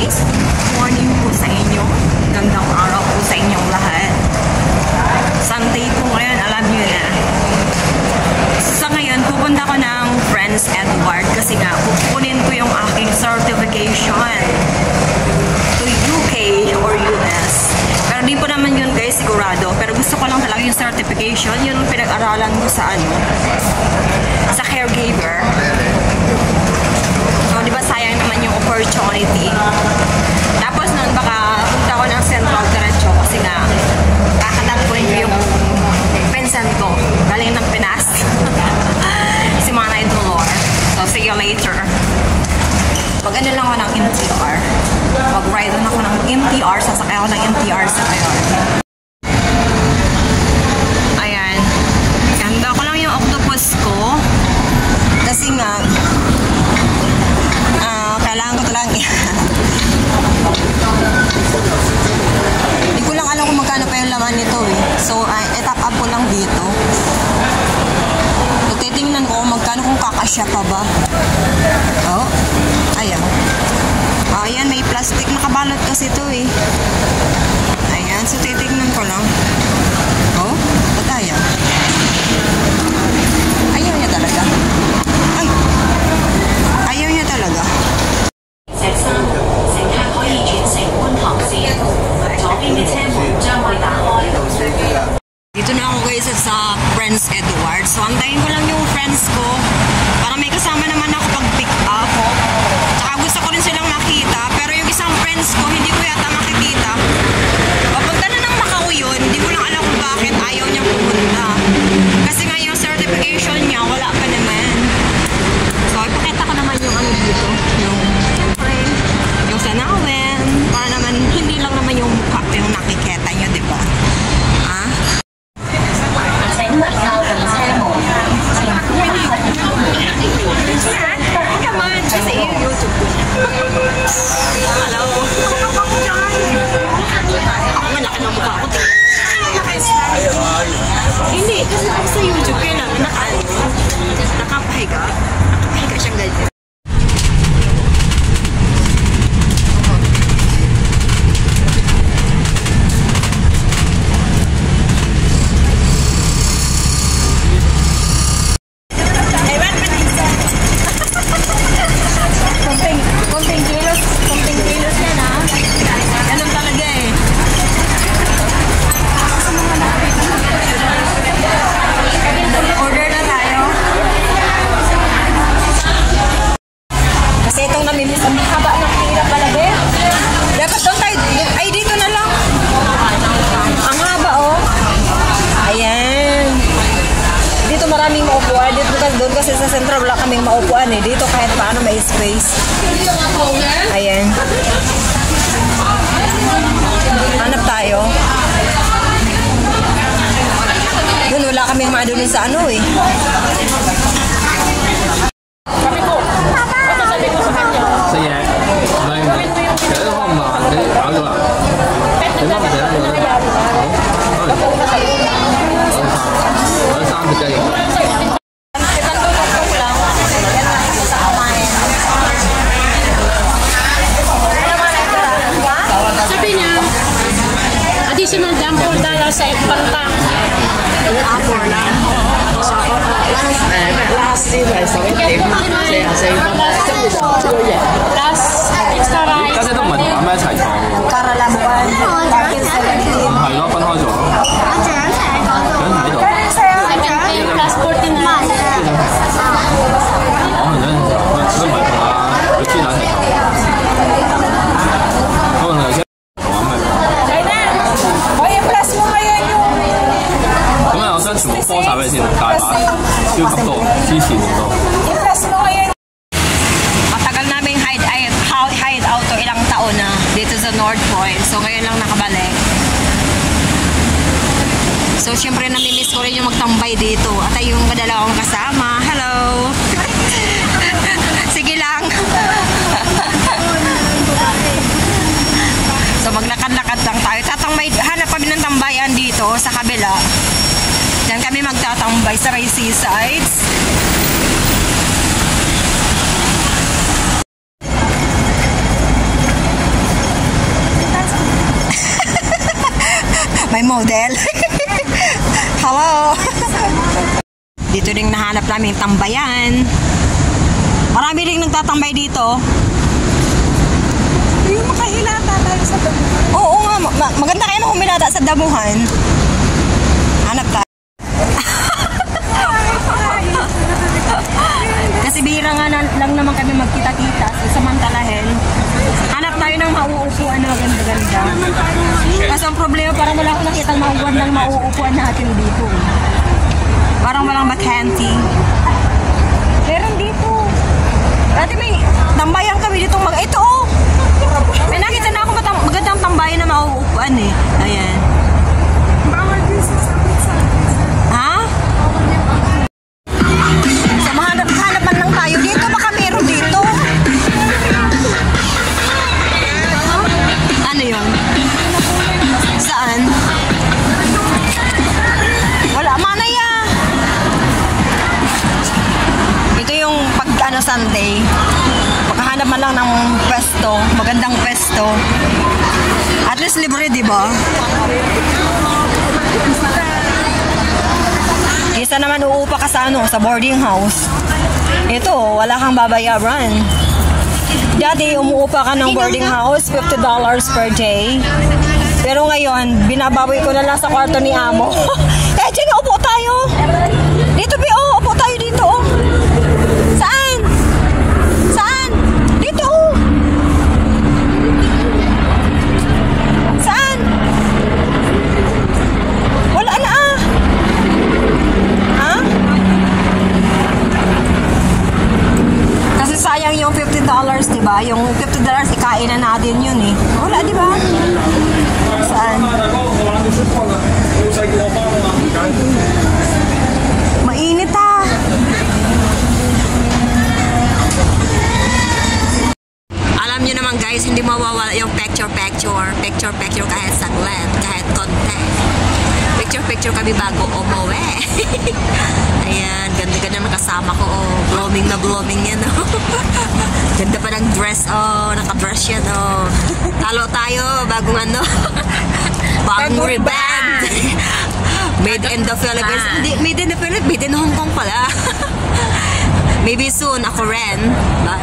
guys, morning po sa inyo. Gandang araw po sa inyong lahat. Sunday po ngayon, alam nyo na. Sa ngayon, pupunta ko ng Prince Edward kasi nga, pupunin ko yung aking certification to UK or US. Pero di po naman yun guys, sigurado. Pero gusto ko lang talaga yung certification. Yun ang pinag-aralan ko sa sa caregiver. So, di ba sayang naman yung opportunity. Tapos nun, baka punta ko ng Central diretso kasi nga, kakatagpuin ko yung pinsan ko. Galing ng Pinas. Si Manay Dolor. So, see you later. Mag-ano lang ako ng MTR. Mag-ride on ako ng MTR. Sasakay ako ng MTR sa ngayon. Ayan. Ganda ko lang yung octopus ko. Kasi nga, kailangan ko ito lang hindi ko lang alam kung magkano pa yung laman nito eh. So, i-top up ko lang dito. So, titingnan ko kung magkano, kung kakasya pa ba. Oh, ayan. Ayan, may plastic. Nakabalot kasi ito eh. Ayan, so titingnan ko lang. Oh, ba't ayan? Ayaw niya talaga. Ay! Ayaw niya talaga. Dito na ako guys sa Prince Edward. So, antayin ko lang yung friends ko. Para may kasama naman ako pag-pick up. Tsaka gusto ko rin silang makita. Pero yung isang friends ko, hindi ko yata makikita. Papunta na ng Macau yun. Hindi ko lang alam kung bakit ayaw niya pumunta. Kasi nga yung certification niya, wala pa naman. So, ipakita ko naman yung ano dito. Yung sanawin. Para naman, hindi lang naman yung mukha yung nakikita nyo, diba? Hindi, kasi ako sa YouTube kailangan nakapahiga siyang ganyan. Konting kilos yan ha. Ganun talaga eh. Order na tayo. Kasi itong namimiss, ang haba ng pila pala din. Dapat doon tayo, ay dito na lang. Ang haba oh. Ayan. Dito maraming maupuan. Dito doon kasi sa Central wala kaming maupuan eh. Dito kahit paano may space. Ayan. Hanap tayo. Doon wala kaming madunin sa ano eh. Sabi ko. Ano sabi ko sa kanya? Sige. Kaya ako bago lang. Di ba masaya mo na? Saan ka kayo? Sabi niya, additional jump $4 sa pantang. Apple lang. Last year I saw it. Plus extra rice. 家姐都唔係同阿媽一齊坐喎。 Para labuan. 係咯，分開咗咯。想喺度。 17 plus 14 rice. 可能有陣時佢唔係同阿佢專一齊坐。可能有啲同阿媽。咁啊，我想全部科晒俾你先，大把，超級多，之前好多。 Matagal naming hide out to ilang taon na dito sa North Point. So ngayon lang nakabalik. So syempre namimiss ko rin yung magtambay dito. At ay yung kadalawang kasama. Hello! Sige lang. So maglakad-lakad lang tayo. Hanap kami ng tambayan dito sa kabila. Diyan kami magtatambay sa Ray Seasides. May model. Hello. Dito rin nahanap namin tambayan. Marami rin nagtatambay dito. Yung makahilata tayo sa damuhan. Oo nga, maganda kayo humilata sa damuhan. Hanap tayo. Kasi bihira nga lang naman kami magkita-kita. So, samantalahin, hanap tayo ng mauupuan na maganda-ganda. Kasi ang problema, parang wala akong nakitang mauupuan ng mauupuan natin dito. Parang walang bakante. Meron dito. Dati may tambayan kami dito. Ito oh! May nakita na ako magandang tambayan na mauupuan eh. Ayan. Bawal din sa sabit-sabit. Ha? So, hanapan lang tayo dito. Baka meron dito. Ano yun? Saan? Wala. Manaya. Ito yung Sunday. Pagkahanap man lang ng pwesto. Magandang pwesto. At least libre, di ba? Isa naman uupa ka sa sa boarding house. Ito, wala kang babayaran. Dati, umuupa ka ng boarding house, $50 per day. Pero ngayon, binabawi ko na lang sa kwarto ni Amo. Eh, Jenny, upo tayo. Dito, upo tayo dito. Saan? Saan? Dito. Saan? Wala na Ha? Kasi sayang yung $50, diba? Yung $50 ikain na natin yun eh. Wala, diba? Saan? Mainit Alam nyo naman guys, hindi mawawala yung picture kahit saglit, kahit konti. Picture kami bago umuwi. Ayan, ganda-ganda ng kasama ko. Oh. Blooming yan. Oh. Ganda pa ng dress. Oh, naka-dress yan. Oh. Talo tayo, bagong bagong reband. Made in the Philippines. Hindi, made in the Philippines. Made in Hong Kong pala. Maybe soon, ako rin.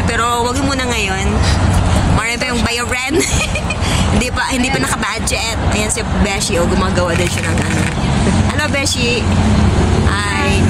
Pero wag muna ngayon. Marami pa yung bayaran. hindi pa naka-budget. Ayan si Beshi, gumagawa din siya ng Hello, Beshi. Hi.